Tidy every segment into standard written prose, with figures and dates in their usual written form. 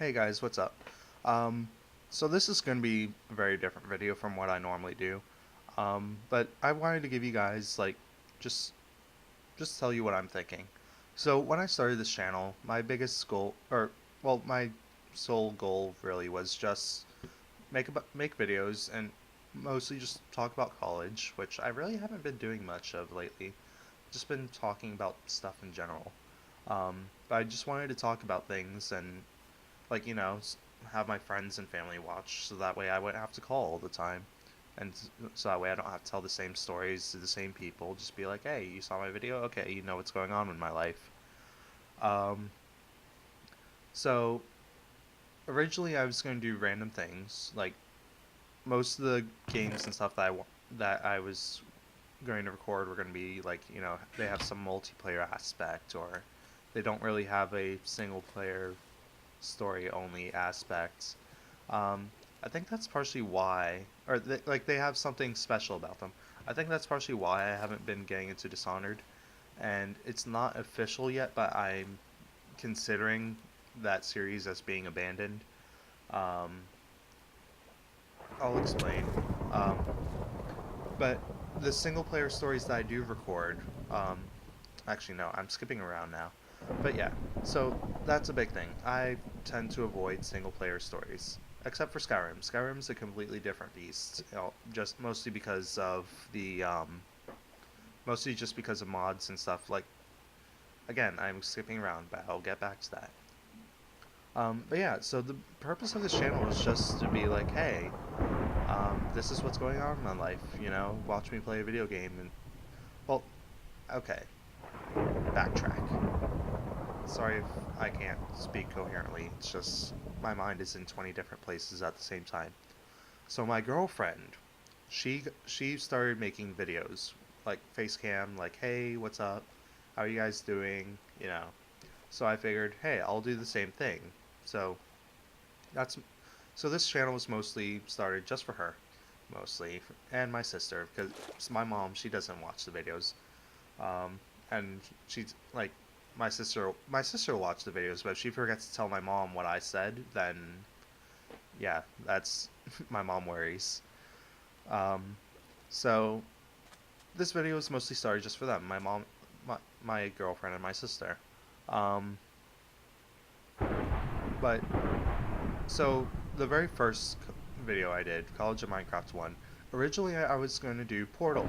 Hey guys, what's up? Um, so this is going to be a very different video from what I normally do. But I wanted to give you guys just just tell you what I'm thinking. So when I started this channel, my biggest goal, my sole goal really was just make videos and mostly just talk about college, which I really haven't been doing much of lately. Just been talking about stuff in general. But I just wanted to talk about things and have my friends and family watch, so that way I wouldn't have to call all the time, and so that way I don't have to tell the same stories to the same people. Just be like, hey, you saw my video? Okay, you know what's going on in my life. Um, so originally I was going to do random things, like most of the games and stuff that I was going to record were going to be like, they have some multiplayer aspect, or they don't really have a single player story only aspects. Um, I think that's partially why, or they have something special about them. I think that's partially why I haven't been getting into Dishonored, and it's not official yet, but I'm considering that series as being abandoned. Um, I'll explain. Um, but the single player stories that I do record, um, actually no, I'm skipping around now. But yeah, so that's a big thing. I tend to avoid single player stories, except for Skyrim. Skyrim's a completely different beast, just mostly just because of mods and stuff. Like, again, I'm skipping around, but I'll get back to that. But yeah, so the purpose of this channel is just to be like, hey, this is what's going on in my life. Watch me play a video game, and well, okay, backtrack. Sorry if I can't speak coherently. It's just my mind is in 20 different places at the same time. So my girlfriend, she started making videos, like face cam, like, hey, what's up? How are you guys doing? So I figured, hey, I'll do the same thing. So that's so this channel was mostly started just for her, mostly, and my sister, because my mom, she doesn't watch the videos. Um, and she's like, my sister will watch the videos, but if she forgets to tell my mom what I said, then yeah, that's my mom worries. Um, so this video was mostly started just for them, my girlfriend and my sister. Um, but so the very first video I did, College of Minecraft 1, originally I was going to do Portal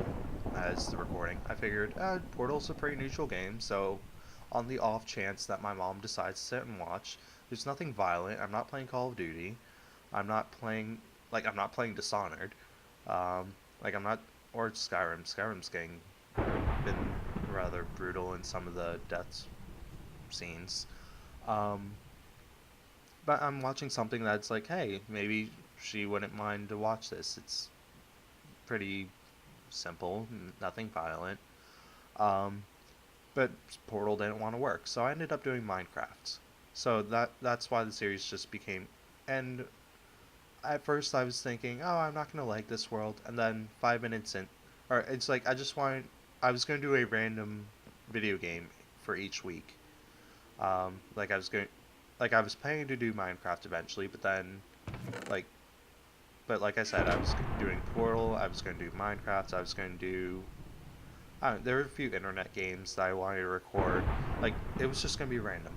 as the recording. I figured, Portal's a pretty neutral game, so on the off chance that my mom decides to sit and watch, there's nothing violent. I'm not playing Call of Duty. I'm not playing Dishonored. I'm not, or Skyrim. Skyrim's been rather brutal in some of the death scenes. Um, but I'm watching something that's like, hey, maybe she wouldn't mind to watch this. It's pretty simple, nothing violent. Um, but Portal didn't want to work, so I ended up doing Minecraft. So that's why the series just became. And at first I was thinking, oh, I'm not gonna like this world, and then 5 minutes in, or it's like I was gonna do a random video game for each week. Like I was planning to do Minecraft eventually, but then, like, but like I said, I was doing Portal, I was gonna do Minecraft, I was gonna do there were a few internet games that I wanted to record. Like, it was just gonna be random,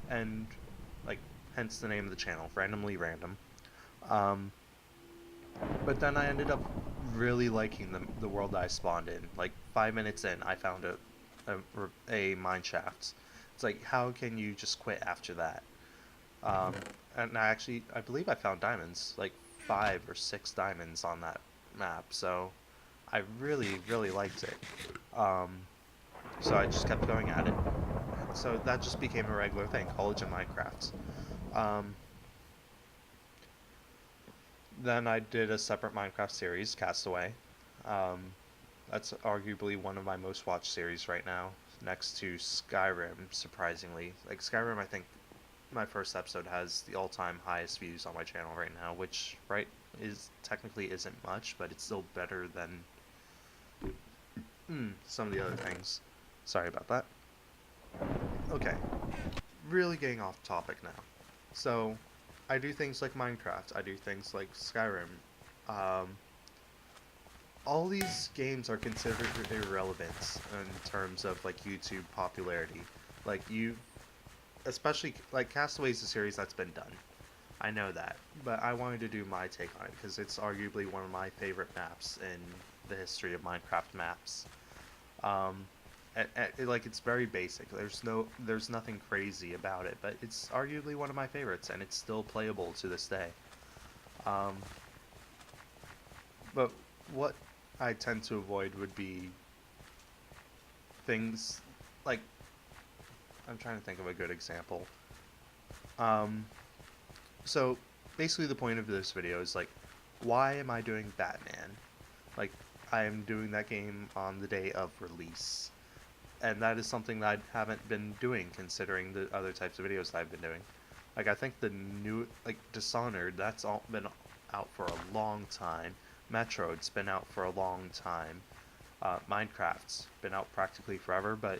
and like, hence the name of the channel, randomly random. Um, but then I ended up really liking the world that I spawned in. Like 5 minutes in, I found a mine shaft. It's like, how can you just quit after that? Um, and I believe I found diamonds, like 5 or 6 diamonds on that map. So I really, really liked it. Um, so I just kept going at it. So that just became a regular thing, College and Minecraft. Um, then I did a separate Minecraft series, Castaway. Um, that's arguably one of my most watched series right now, next to Skyrim, surprisingly. Like, Skyrim, I think my first episode has the all-time highest views on my channel right now, which, right, is technically isn't much, but it's still better than some of the other things. Sorry about that. Okay, really getting off topic now. So, I do things like Minecraft. I do things like Skyrim. Um, all these games are considered irrelevant in terms of like YouTube popularity. Like you, especially like Castaway is a series that's been done. I know that, but I wanted to do my take on it because it's arguably one of my favorite maps in the history of Minecraft maps. Um, like it's very basic. There's nothing crazy about it, but it's arguably one of my favorites, and it's still playable to this day. Um, but what I tend to avoid would be things like I'm trying to think of a good example. Um, so basically, the point of this video is like, why am I doing Batman? Like, I am doing that game on the day of release, and that is something that I haven't been doing considering the other types of videos that I've been doing. Like I think the new like Dishonored, that's all been out for a long time. Metroid's been out for a long time. Minecraft's been out practically forever, but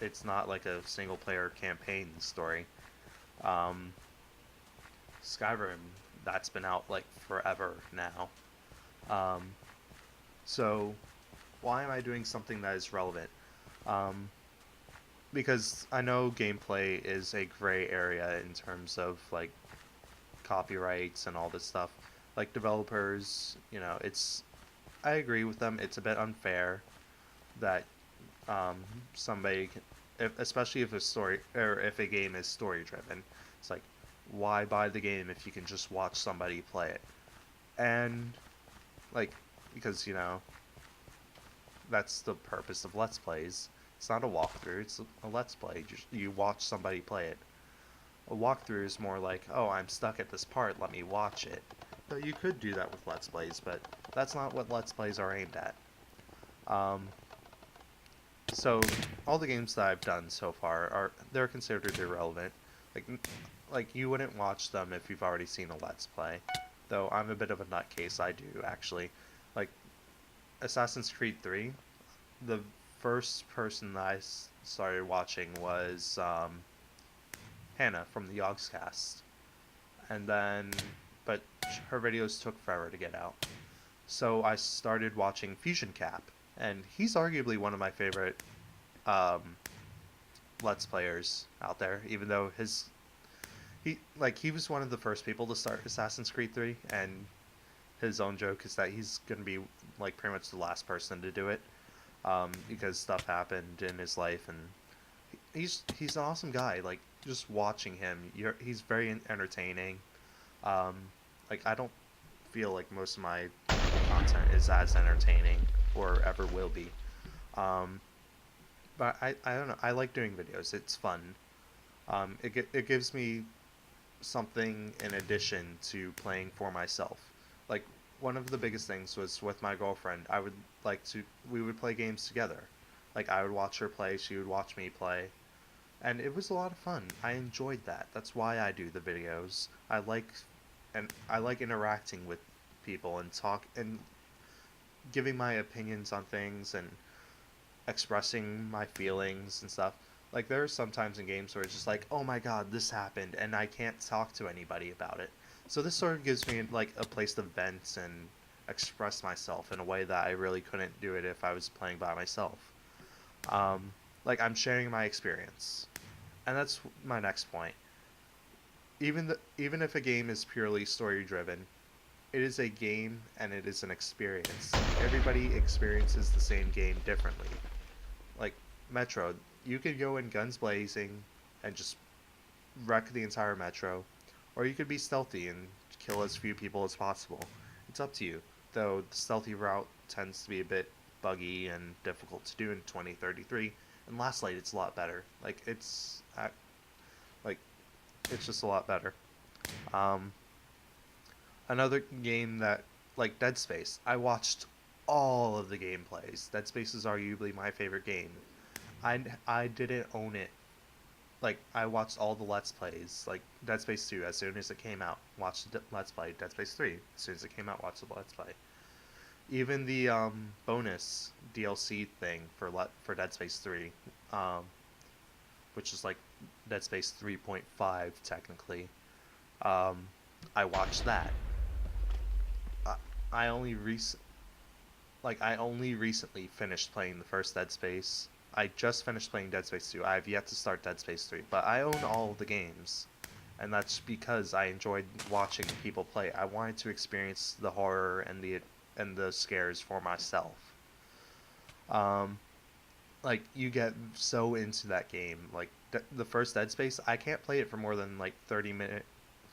it's not like a single player campaign story. Um, Skyrim, that's been out like forever now. Um, so why am I doing something that is relevant? Um, because I know gameplay is a gray area in terms of like copyrights and all this stuff. Like developers, it's I agree with them. It's a bit unfair that um, somebody, especially if a story or if a game is story driven, it's like why buy the game if you can just watch somebody play it? And like because that's the purpose of Let's Plays. It's not a walkthrough. It's a Let's Play. You watch somebody play it. A walkthrough is more like, oh, I'm stuck at this part, let me watch it. Though you could do that with Let's Plays, but that's not what Let's Plays are aimed at. Um, so all the games that I've done so far they're considered irrelevant. Like like you wouldn't watch them if you've already seen a Let's Play. Though I'm a bit of a nutcase, I do actually. Like Assassin's Creed 3, the first person that I started watching was Hannah from the Yogscast, and then but her videos took forever to get out. So I started watching Fusion Cap, and he's arguably one of my favorite um, Let's Players out there. Even though he was one of the first people to start Assassin's Creed 3, and his own joke is that he's gonna be like pretty much the last person to do it because stuff happened in his life, and he's an awesome guy. Like just watching him, he's very entertaining. Um, like I don't feel like most of my content is as entertaining or ever will be. Um, but I don't know. I like doing videos. It's fun. It gives me something in addition to playing for myself. Like one of the biggest things was with my girlfriend. We would play games together. Like I would watch her play, she would watch me play, and it was a lot of fun. I enjoyed that. That's why I do the videos. I like interacting with people and talk and giving my opinions on things and expressing my feelings and stuff. Like there are some times in games where it's just like, oh my god, this happened, and I can't talk to anybody about it. So this sort of gives me like a place to vent and express myself in a way that I really couldn't do it if I was playing by myself. Like I'm sharing my experience, and that's my next point. Even if a game is purely story driven, it is a game and it is an experience. Everybody experiences the same game differently. Like Metro, you could go in guns blazing and just wreck the entire Metro, or you could be stealthy and kill as few people as possible. It's up to you, though the stealthy route tends to be a bit buggy and difficult to do in 2033. And Last Light, it's a lot better. Like it's just a lot better. Um, Another game that like Dead Space, I watched all of the gameplays. Dead Space is arguably my favorite game. I didn't own it. Like I watched all the Let's Plays, like Dead Space 2 as soon as it came out. Watched the Let's Play. Dead Space 3 as soon as it came out. Watched the Let's Play. Even the bonus DLC thing for Dead Space 3, um, which is like Dead Space 3.5 technically. I watched that. I, I only I only recently finished playing the first Dead Space. I just finished playing Dead Space 2. I have yet to start Dead Space 3, but I own all of the games. And that's because I enjoyed watching people play. I wanted to experience the horror and the scares for myself. Um, like you get so into that game. Like the first Dead Space, I can't play it for more than like 30-minute,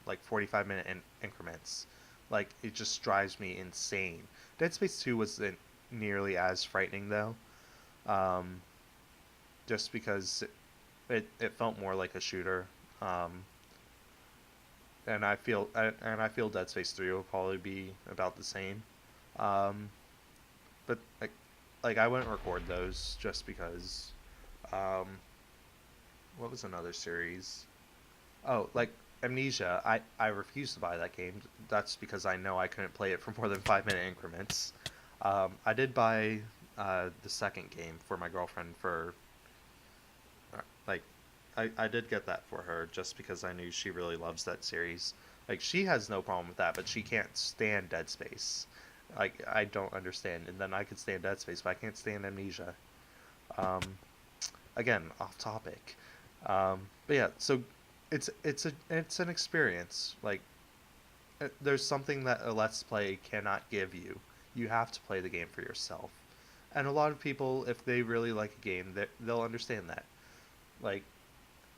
like 45-minute increments. Like it just drives me insane. Dead Space 2 wasn't nearly as frightening though. Um, just because it felt more like a shooter. Um, and I feel Dead Space 3 will probably be about the same. Um, but like I wouldn't record those just because. Um, what was another series? Oh, like Amnesia. I refused to buy that game. That's because I know I couldn't play it for more than 5 minute increments. I did buy the second game for my girlfriend for like I did get that for her just because I knew she really loves that series. Like she has no problem with that, but she can't stand Dead Space. Like I don't understand. And then I could stand Dead Space, but I can't stand Amnesia. Um, Again, off topic. But yeah, so it's an experience. Like there's something that a let's play cannot give you. You have to play the game for yourself. And a lot of people, if they really like a game, they'll understand that. Like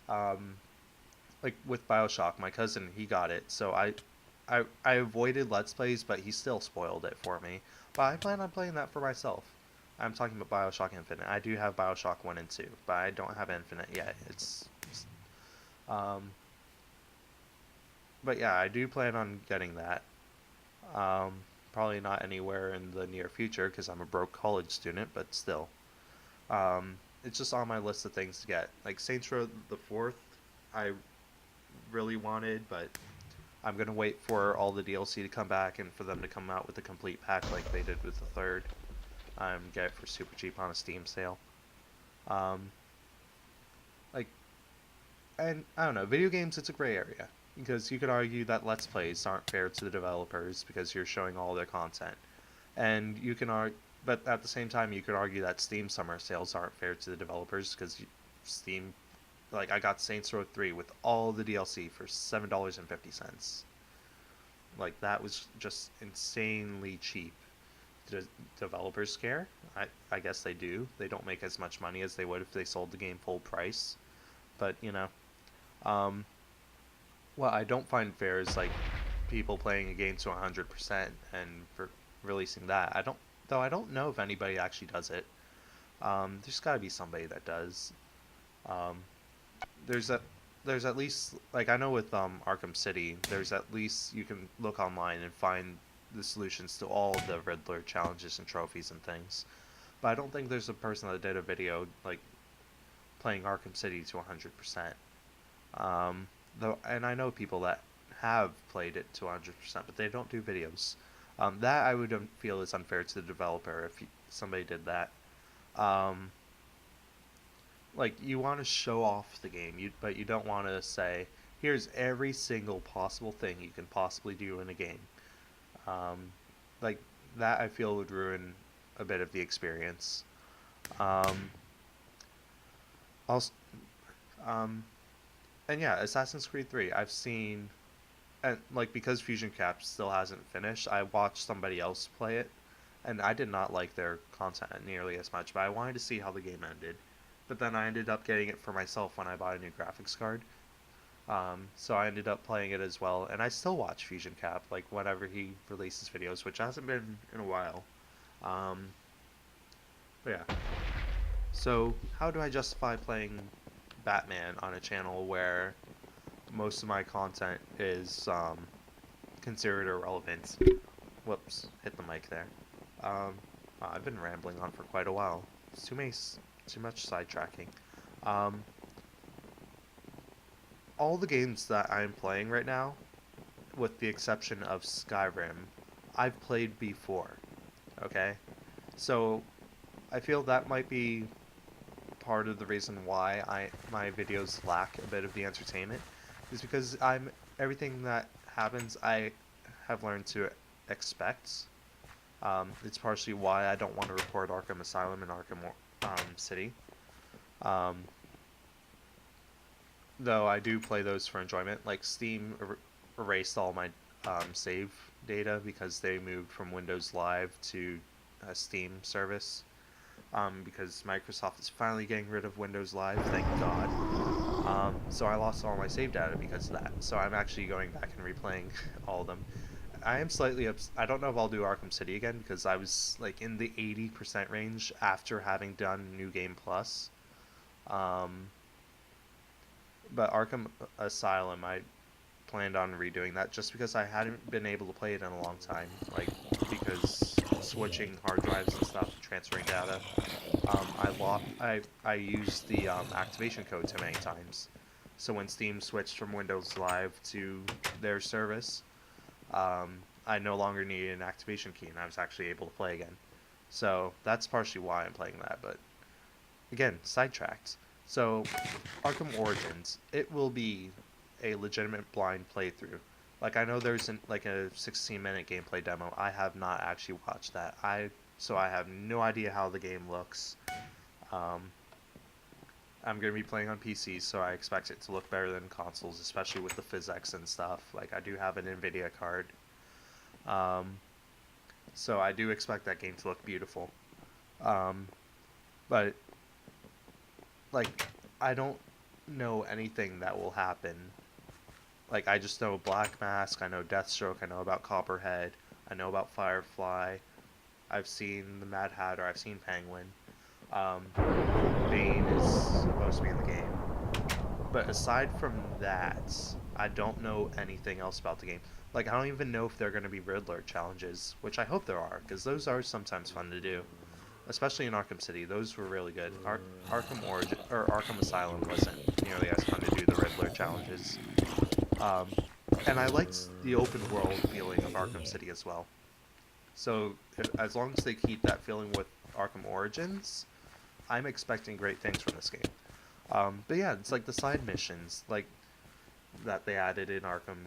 um, like with Bioshock, my cousin he got it, so I avoided Let's Plays, but he still spoiled it for me. But I plan on playing that for myself. I'm talking about Bioshock Infinite. I do have Bioshock 1 and 2, but I don't have Infinite yet. Um, but yeah, I do plan on getting that. Um, Probably not anywhere in the near future because I'm a broke college student, but still. It's just on my list of things to get. Like Saints Row the Fourth, I really wanted, but I'm gonna wait for all the DLC to come back and for them to come out with a complete pack like they did with the third. Get it for super cheap on a Steam sale. Um, like, and I don't know, video games. It's a gray area because you could argue that Let's Plays aren't fair to the developers because you're showing all their content, and you can argue, but at the same time, you could argue that Steam summer sales aren't fair to the developers because Steam, like, I got Saints Row 3 with all the DLC for $7.50. Like that was just insanely cheap. Do developers care? I guess they do. They don't make as much money as they would if they sold the game full price. But, you know, um, what I don't find fair is like people playing a game to 100% and releasing that. I don't know if anybody actually does it. There's got to be somebody that does. Um, there's a there's at least like I know with Arkham City, there's at least you can look online and find the solutions to all the Riddler challenges and trophies and things. But I don't think there's a person that did a video like playing Arkham City to 100%. Though, and I know people that have played it to 100%, but they don't do videos. That I would feel is unfair to the developer if somebody did that. Um, like you want to show off the game, but you don't want to say, "Here's every single possible thing you can possibly do in a game." Um, like that, I feel would ruin a bit of the experience. Um, also, um, and yeah, Assassin's Creed 3. I've seen, and like because Fusion Cap still hasn't finished, I watched somebody else play it, and I did not like their content nearly as much. But I wanted to see how the game ended. But then I ended up getting it for myself when I bought a new graphics card. So I ended up playing it as well, and I still watch Fusion Cap like whenever he releases videos, which hasn't been in a while. Um, but yeah. So how do I justify playing Batman on a channel where most of my content is considered irrelevant? Whoops, hit the mic there. Um, wow, I've been rambling on for quite a while. It's too much sidetracking. Um, all the games that I'm playing right now, with the exception of Skyrim, I've played before. Okay? So I feel that might be part of the reason why my videos lack a bit of the entertainment is because everything that happens, I have learned to expect. It's partially why I don't want to record Arkham Asylum and Arkham City. Um, though I do play those for enjoyment. Like Steam erased all my save data because they moved from Windows Live to a Steam service. Because Microsoft is finally getting rid of Windows Live, thank God. So I lost all my save data because of that. So I'm actually going back and replaying all of them. I am slightly I don't know if I'll do Arkham City again because I was like in the 80% range after having done New Game Plus. Um, but Arkham Asylum, I planned on redoing that just because I hadn't been able to play it in a long time. Like, because switching hard drives and stuff, transferring data, I used the activation code too many times. So when Steam switched from Windows Live to their service, I no longer needed an activation key, and I was actually able to play again. So that's partially why I'm playing that. But again, sidetracked. So Arkham Origins, it will be a legitimate blind playthrough. Like I know there's like a 16-minute gameplay demo. I have not actually watched that. So I have no idea how the game looks. I'm going to be playing on PC, so I expect it to look better than consoles, especially with the physics and stuff. Like, I do have an NVIDIA card. So I do expect that game to look beautiful. But, like, I don't know anything that will happen. Like, I just know Black Mask, I know Deathstroke, I know about Copperhead, I know about Firefly, I've seen the Mad Hatter, I've seen Penguin. Bane is supposed to be in the game. But aside from that, I don't know anything else about the game. Like, I don't even know if there are going to be Riddler challenges, which I hope there are, because those are sometimes fun to do. Especially in Arkham City, those were really good. Arkham Asylum wasn't nearly as fun to do the Riddler challenges. And I liked the open world feeling of Arkham City as well. So, as long as they keep that feeling with Arkham Origins, I'm expecting great things from this game. But yeah, it's like the side missions, like that they added in Arkham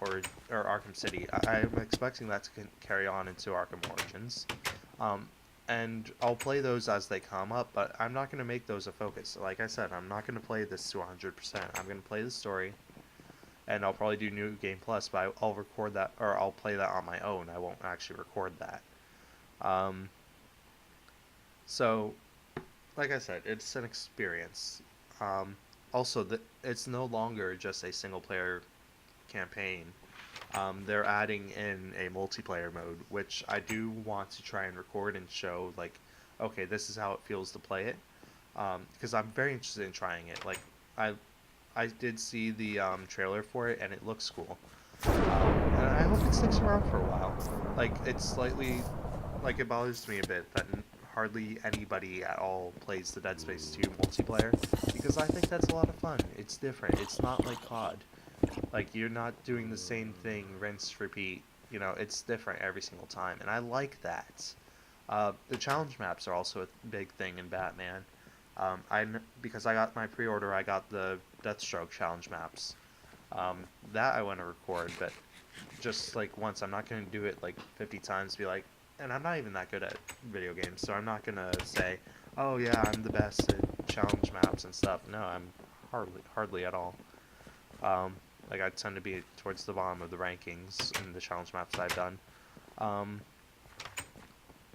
or Arkham City. I'm expecting that to carry on into Arkham Origins, and I'll play those as they come up. But I'm not going to make those a focus. Like I said, I'm not going to play this to 100%. I'm going to play the story, and I'll probably do New Game Plus. But I'll record that, or I'll play that on my own. I won't actually record that. So, like I said, it's an experience. Also, it's no longer just a single-player campaign. They're adding in a multiplayer mode, which I do want to try and record and show, like, okay, this is how it feels to play it. Because I'm very interested in trying it. Like, I did see the trailer for it, and it looks cool. And I hope it sticks around for a while. Like, it's slightly... Like, it bothers me a bit that hardly anybody at all plays the Dead Space 2 multiplayer, because I think that's a lot of fun. It's different. It's not like COD. Like, you're not doing the same thing, rinse, repeat. You know, it's different every single time, and I like that. The challenge maps are also a big thing in Batman. Because I got my pre-order, I got the Deathstroke challenge maps. That I want to record, but just like once. I'm not going to do it like 50 times, be like, and I'm not even that good at video games, so I'm not going to say, oh yeah, I'm the best at challenge maps and stuff. No, I'm hardly at all. Like, I tend to be towards the bottom of the rankings in the challenge maps I've done.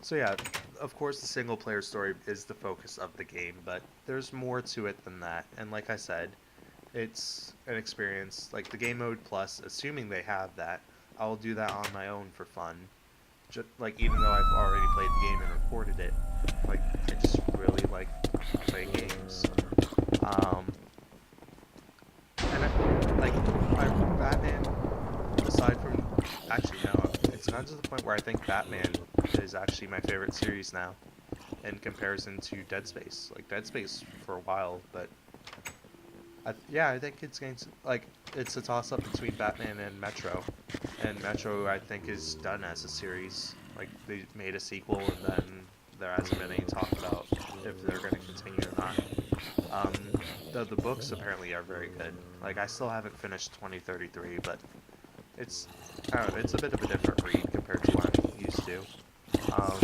So yeah, of course the single player story is the focus of the game, but there's more to it than that. And like I said, it's an experience. Like the game mode plus, assuming they have that, I'll do that on my own for fun. Just, like, even though I've already played the game and recorded it, like, I just really like playing games. Batman, aside from, actually no, it's gotten to the point where I think Batman is actually my favorite series now, in comparison to Dead Space. Like, Dead Space for a while, but I think it's going to, like, it's a toss-up between Batman and Metro. And Metro, I think, is done as a series. Like, they made a sequel, and then there hasn't been any talk about if they're going to continue or not. Um, though the books apparently are very good. Like, I still haven't finished 2033, but it's, I don't know, it's a bit of a different read compared to what I'm used to. Um,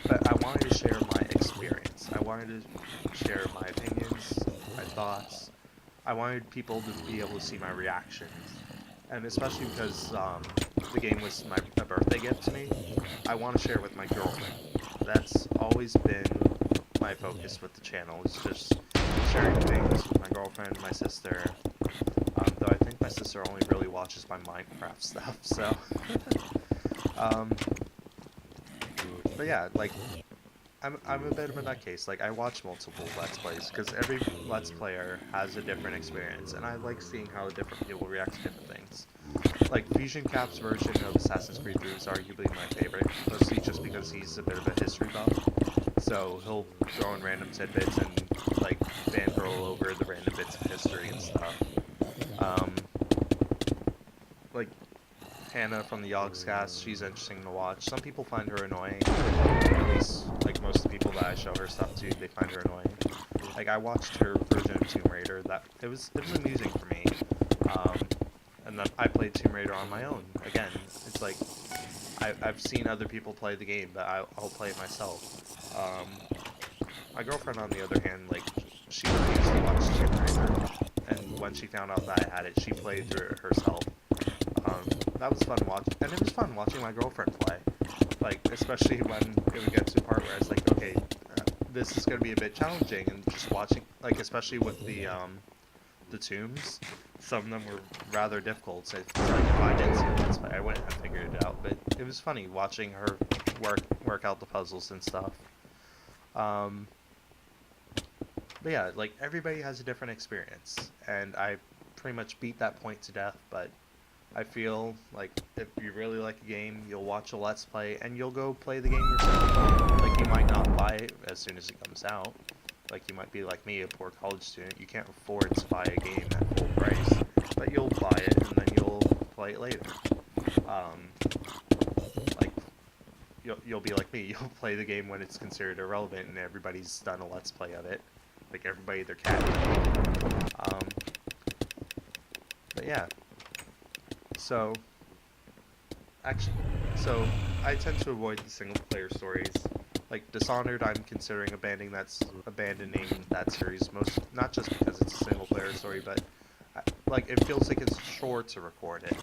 but I wanted to share my experience. I wanted to share my opinions, my thoughts. I wanted people to be able to see my reactions. And especially because the game was a birthday gift to me, I want to share it with my girlfriend. That's always been my focus with the channel, is just sharing things with my girlfriend, my sister. Though I think my sister only really watches my Minecraft stuff, so. um, but yeah, like, I'm a bit of a nutcase. Like, I watch multiple Let's Plays, because every Let's Player has a different experience, and I like seeing how different people react to different things. Like, Fusion Cap's version of Assassin's Creed 3 is arguably my favorite, mostly just because he's a bit of a history buff. So he'll throw in random tidbits and, like, fangirl over the random bits of history and stuff. Like, Hannah from the Yogscast, she's interesting to watch. Some people find her annoying. At least, like, most of the people that I show her stuff to, they find her annoying. Like, I watched her version of Tomb Raider. It was amusing for me. And then I played Tomb Raider on my own. Again, it's like, I've seen other people play the game, but I'll play it myself. My girlfriend, on the other hand, like, she refused to watch Tomb Raider, and when she found out that I had it, she played through it herself. That was fun watching, and it was fun watching my girlfriend play. Like, especially when it would get to a part where it's like, okay, this is going to be a bit challenging, and just watching, like, especially with the tombs, some of them were rather difficult, so it's like, if I didn't see the Let's Play, I wouldn't have figured it out, but it was funny watching her work out the puzzles and stuff. But yeah, like, everybody has a different experience, and I pretty much beat that point to death, but I feel like if you really like a game, you'll watch a Let's Play, and you'll go play the game yourself. Like, you might not buy it as soon as it comes out. Like, you might be like me, a poor college student. You can't afford to buy a game at full price, but you'll buy it, and then you'll play it later. Like, you'll be like me. You'll play the game when it's considered irrelevant, and everybody's done a Let's Play of it. Like, everybody, their cat. But yeah. So I tend to avoid the single-player stories. Like, Dishonored, I'm considering abandoning that series, not just because it's a single-player story, but, like, it feels like it's chore to record it.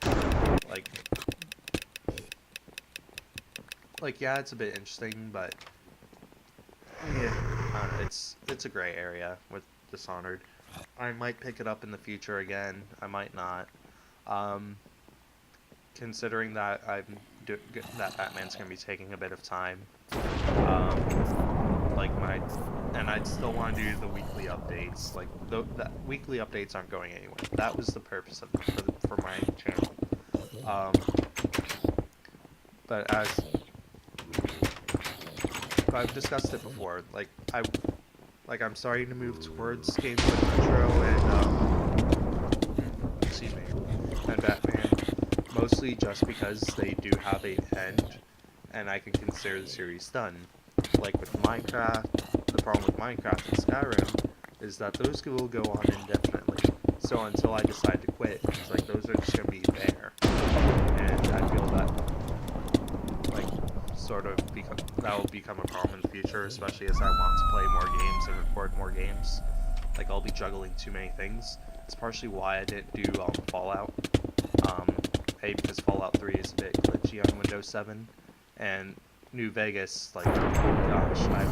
Like, yeah, it's a bit interesting, but, yeah, I don't know, it's a gray area with Dishonored. I might pick it up in the future again, I might not. Considering that that Batman's gonna be taking a bit of time, and I'd still want to do the weekly updates. Like, the weekly updates aren't going anywhere. That was the purpose of it for my channel. But I've discussed it before. I'm starting to move towards games like Metro and Batman. Mostly just because they do have an end, and I can consider the series done. Like with Minecraft, the problem with Minecraft and Skyrim is that those will go on indefinitely. So until I decide to quit, it's like those are just going to be there. And I feel that, like, that will become a problem in the future, especially as I want to play more games and record more games. Like, I'll be juggling too many things. It's partially why I didn't do Fallout. Because Fallout 3 is a bit glitchy on Windows 7, and New Vegas, like, oh gosh, I've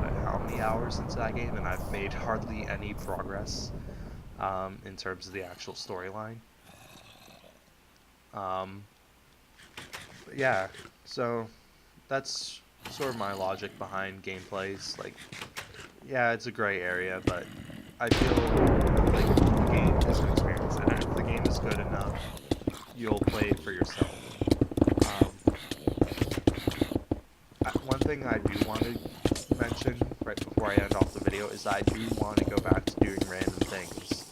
put how many hours into that game, and I've made hardly any progress, in terms of the actual storyline. Yeah, so that's sort of my logic behind gameplays. Like, yeah, it's a gray area, but I feel like the game is an experience, and if the game is good enough, you'll play it for yourself. One thing I do want to mention right before I end off the video is I do want to go back to doing random things.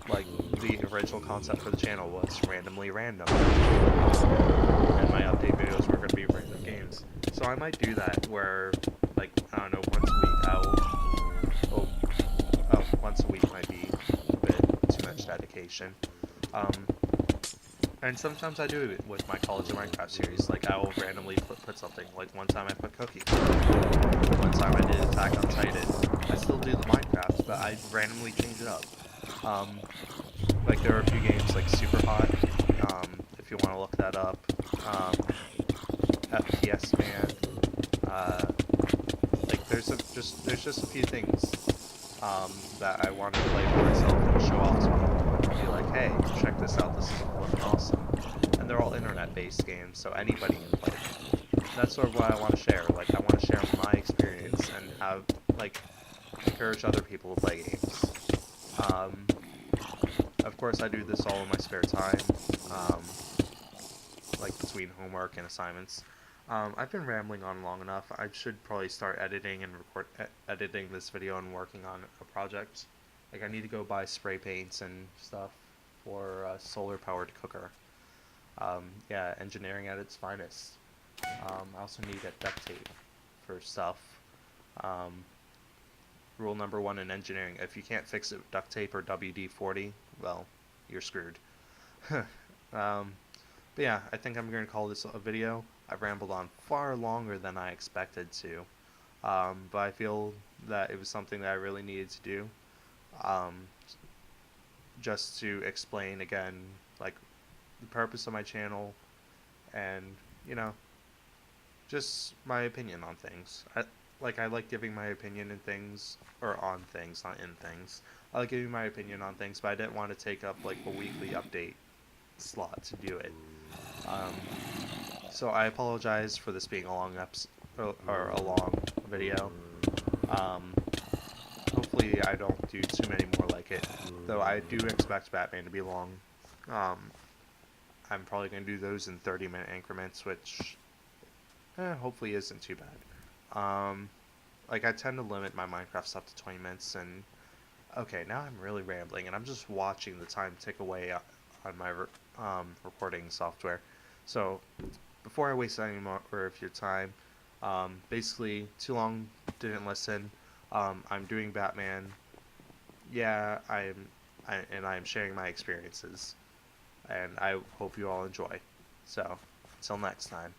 Like, the original concept for the channel was randomly random. And my update videos were going to be random games. So I might do that where, like, I don't know, once a week once a week might be a bit too much dedication. Um, and sometimes I do it with my College of Minecraft series. Like, I will randomly put something. Like, one time I put cookies. One time I did Attack on Titan. I still do the Minecraft, but I randomly change it up. Um, like, there are a few games like Super Hot, if you want to look that up. FPS Man. Uh, like, there's just a few things that I want to play for myself and show off to people and be like, hey, check this out, this is fucking awesome. And they're all internet-based games, so anybody can play them. That's sort of what I want to share. Like, I want to share my experience and have, like, encourage other people to play games. Um, of course, I do this all in my spare time, um, like between homework and assignments. I've been rambling on long enough. I should probably start editing and editing this video and working on a project. Like, I need to go buy spray paints and stuff for a solar-powered cooker. Yeah, engineering at its finest. I also need a duct tape for stuff. Um, Rule number one in engineering: if you can't fix it with duct tape or WD-40, well, you're screwed. But yeah, I think I'm going to call this a video. I've rambled on far longer than I expected to, but I feel that it was something that I really needed to do, um, just to explain again, like, the purpose of my channel, and, you know, just my opinion on things. I like giving my opinion in things, or on things, not in things. I like giving my opinion on things, but I didn't want to take up, like, a weekly update slot to do it. Um, so I apologize for this being a long or a long video. Um, Hopefully I don't do too many more like it, though I do expect Batman to be long. I'm probably going to do those in 30-minute increments, which hopefully isn't too bad. Like, I tend to limit my Minecraft stuff to 20 minutes, and okay, now I'm really rambling, and I'm just watching the time tick away on my recording software. So, before I waste any more of your time, basically, too long, didn't listen. I'm doing Batman. Yeah, I'm sharing my experiences, and I hope you all enjoy. So, until next time.